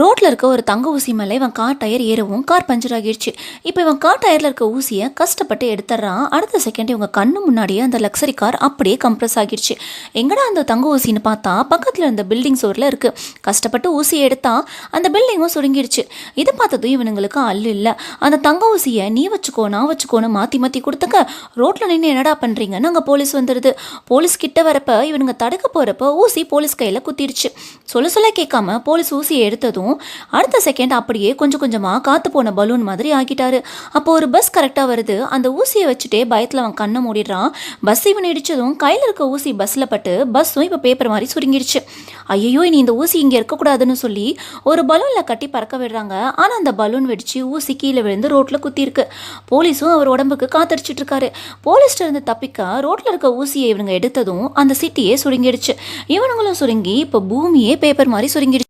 ரோட்ல இருக்க ஒரு தங்க ஊசி மேலே இவன் கார் டயர் ஏறவும் கார் பஞ்சர் ஆகிடுச்சு. இப்போ இவன் கார் டயர்ல இருக்க ஊசியை கஷ்டப்பட்டு எடுத்துடுறான். அடுத்த செகண்ட் இவங்க கண்ணு முன்னாடியே அந்த லக்ஸரி கார் அப்படியே கம்ப்ரஸ் ஆகிடுச்சு. எங்கடா அந்த தங்க ஊசின்னு பார்த்தா பக்கத்தில் இருந்த பில்டிங் சோரில் இருக்கு. கஷ்டப்பட்டு ஊசியை எடுத்தா அந்த பில்டிங்கும் சுருங்கிடுச்சு. இதை பார்த்ததும் இவனுங்களுக்கு அல்லு இல்லை. அந்த தங்க ஊசியை நீ வச்சுக்கோ நான் வச்சுக்கோன்னு மாற்றி மாற்றி கொடுத்துக்க. ரோட்டில் நின்று என்னடா பண்ணுறீங்கன்னு அங்கே போலீஸ் வந்துடுது. போலீஸ் கிட்ட வரப்ப இவனுங்க தடுக்க போகிறப்ப ஊசி போலீஸ் கையில் குத்திடுச்சு. சொல்ல கேட்காம போலீஸ் ஊசியை எடுத்ததும் அடுத்த செகண்ட் அப்படியே கொஞ்சம் கொஞ்சமாக காத்து போன பலூன் மாதிரி ஆக்கிட்டாரு. அப்போ ஒரு பஸ் கரெக்டாக வருது. அந்த ஊசியை வச்சுட்டே பயத்தில் அவன் கண்ணை மூடிடுறான். பஸ் இவன் இடிச்சதும் கையில் இருக்க ஊசி பஸ்ஸில் பட்டு பஸ்ஸும் இப்போ பேப்பர் மாதிரி சுருங்கிடுச்சு. ஐயோ இனி இந்த ஊசி இங்கே இருக்கக்கூடாதுன்னு சொல்லி ஒரு பலூனில் கட்டி பறக்க விடுறாங்க. ஆனால் அந்த பலூன் வெடிச்சு ஊசி கீழே விழுந்து ரோட்டில் குத்திருக்கு. போலீஸும் அவர் உடம்புக்கு காத்தடிச்சிட்டு இருக்காரு. போலீஸ்ல இருந்து தப்பிக்க ரோட்டில் இருக்க ஊசியை இவனுங்க எடுத்ததும் அந்த சிட்டியே சுருங்கிடுச்சு. இவனுங்களும் சுருங்கி இப்போ பூமியே பேப்பர் மாதிரி சுருங்கிடுச்சு.